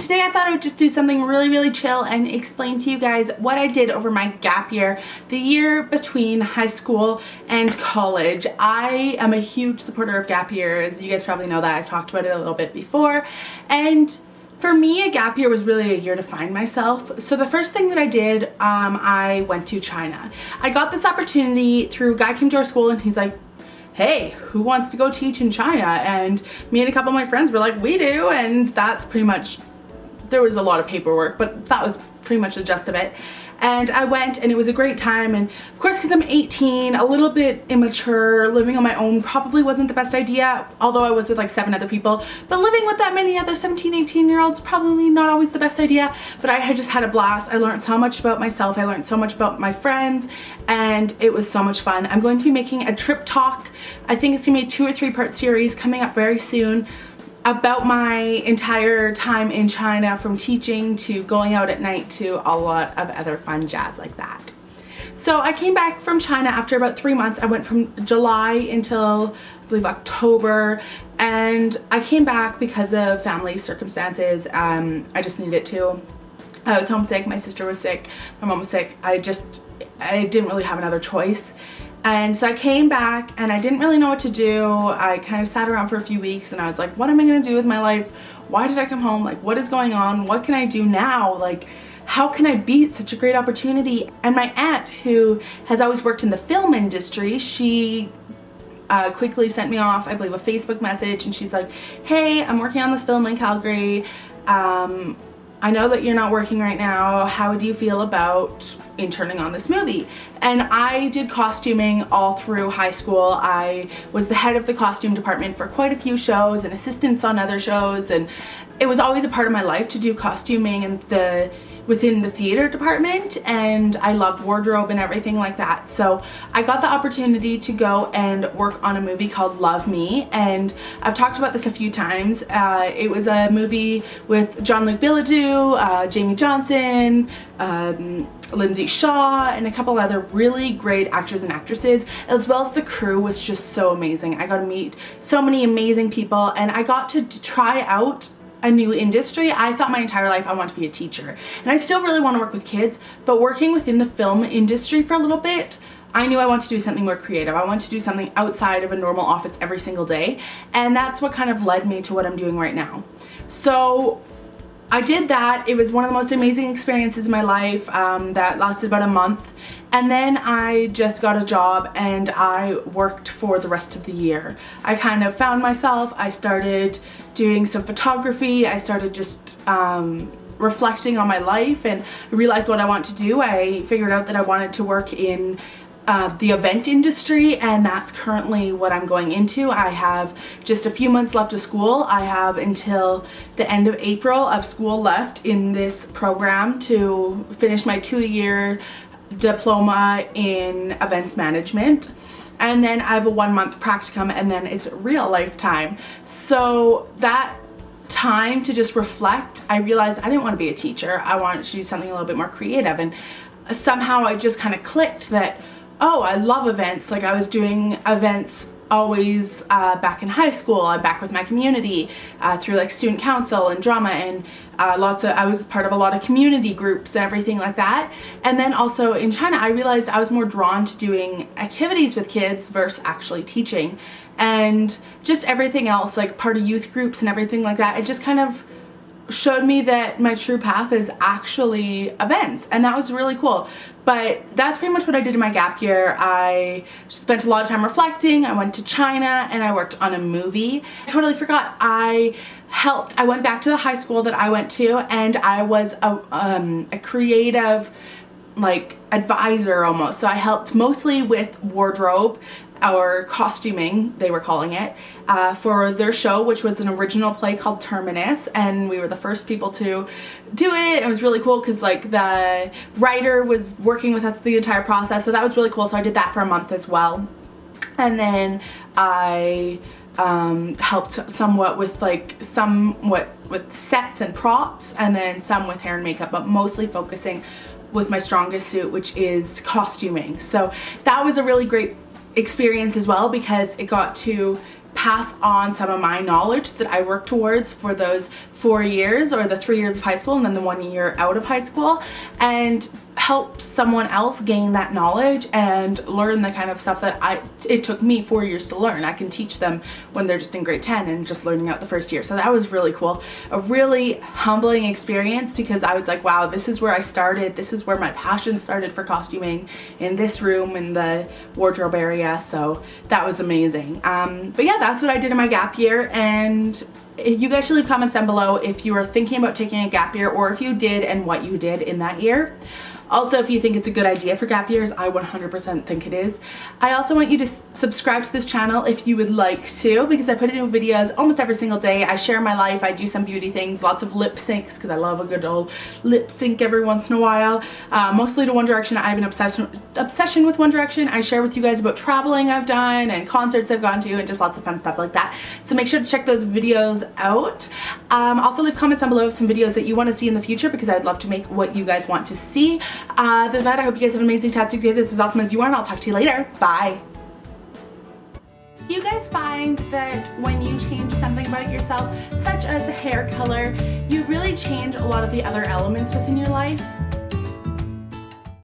today I thought I would just do something really chill and explain to you guys what I did over my gap year, the year between high school and college. I am a huge supporter of gap years. You guys probably know that. I've talked about it a little bit before. And for me, a gap year was really a year to find myself. So the first thing that I did, I went to China. I got this opportunity through a guy came to our school and he's like, hey, who wants to go teach in China? And me and a couple of my friends were like, we do. And that's pretty much, there was a lot of paperwork, but that was pretty much the gist of it. And I went and it was a great time, and of course because I'm 18, a little bit immature, living on my own probably wasn't the best idea, although I was with like 7 other people, but living with that many other 17, 18-year-olds probably not always the best idea. But I had just had a blast. I learned so much about myself, I learned so much about my friends, and it was so much fun. I'm going to be making a trip talk. I think it's gonna be a 2 or 3 part series coming up very soon about my entire time in China, from teaching to going out at night to a lot of other fun jazz like that. So I came back from China after about 3 months. I went from July until I believe October, and I came back because of family circumstances. I just needed to. I was homesick, my sister was sick, my mom was sick. I didn't really have another choice. And so I came back and I didn't really know what to do. I kind of sat around for a few weeks and I was like, what am I gonna do with my life? Why did I come home? Like, what is going on? What can I do now? Like, how can I beat such a great opportunity? And my aunt, who has always worked in the film industry, she quickly sent me off, I believe, a Facebook message, and she's like, hey, I'm working on this film in Calgary. I know that you're not working right now. How do you feel about interning on this movie? And I did costuming all through high school. I was the head of the costume department for quite a few shows and assistants on other shows, and it was always a part of my life to do costuming and within the theater department, and I loved wardrobe and everything like that. So I got the opportunity to go and work on a movie called Love Me, and I've talked about this a few times. It was a movie with Jean-Luc Bilodeau, Jamie Johnson, Lindsay Shaw, and a couple other really great actors and actresses, as well as the crew was just so amazing. I got to meet so many amazing people, and I got to try out a new industry. I thought my entire life I wanted to be a teacher, and I still really want to work with kids, but working within the film industry for a little bit, I knew I wanted to do something more creative. I wanted to do something outside of a normal office every single day, and that's what kind of led me to what I'm doing right now. So I did that. It was one of the most amazing experiences in my life. That lasted about a month, and then I just got a job and I worked for the rest of the year. I kind of found myself. I started doing some photography. I started just reflecting on my life, and I realized what I want to do. I figured out that I wanted to work in the event industry, and that's currently what I'm going into. I have just a few months left of school. I have until the end of April of school left in this program to finish my 2-year diploma in events management. And then I have a 1-month practicum, and then it's real life time. So that time to just reflect, I realized I didn't want to be a teacher. I wanted to do something a little bit more creative, and somehow I just kind of clicked that, oh, I love events. Like, I was doing events always back in high school. I'm back with my community through like student council and drama, and I was part of a lot of community groups and everything like that. And then also in China, I realized I was more drawn to doing activities with kids versus actually teaching, and just everything else, like part of youth groups and everything like that. It just kind of showed me that my true path is actually events, and that was really cool. But that's pretty much what I did in my gap year. I spent a lot of time reflecting. I went to China and I worked on a movie. I totally forgot. I went back to the high school that I went to, and I was a creative like advisor almost. So I helped mostly with wardrobe, or costuming, they were calling it, for their show, which was an original play called Terminus, and we were the first people to do it. It was really cool because like the writer was working with us the entire process, so that was really cool. So I did that for a month as well, and then I helped somewhat with sets and props, and then some with hair and makeup, but mostly focusing with my strongest suit, which is costuming. So that was a really great experience as well, because it got to pass on some of my knowledge that I work towards for those 4 years, or the 3 years of high school and then the 1 year out of high school, and help someone else gain that knowledge and learn the kind of stuff that it took me 4 years to learn. I can teach them when they're just in grade 10 and just learning out the first year. So that was really cool. A really humbling experience, because I was like, wow, this is where I started. This is where my passion started for costuming, in this room in the wardrobe area. So that was amazing. But yeah, that's what I did in my gap year. And you guys should leave comments down below if you are thinking about taking a gap year, or if you did and what you did in that year. Also, if you think it's a good idea for gap years, I 100% think it is. I also want you to subscribe to this channel if you would like to, because I put new videos almost every single day. I share my life, I do some beauty things, lots of lip syncs, because I love a good old lip sync every once in a while. Mostly to One Direction. I have an obsession with One Direction. I share with you guys about traveling I've done and concerts I've gone to, and just lots of fun stuff like that. So make sure to check those videos out. Also leave comments down below of some videos that you want to see in the future, because I'd love to make what you guys want to see. Other than that, I hope you guys have an amazing, fantastic day. This is awesome as you are, and I'll talk to you later. Bye. You guys find that when you change something about yourself, such as hair color, you really change a lot of the other elements within your life?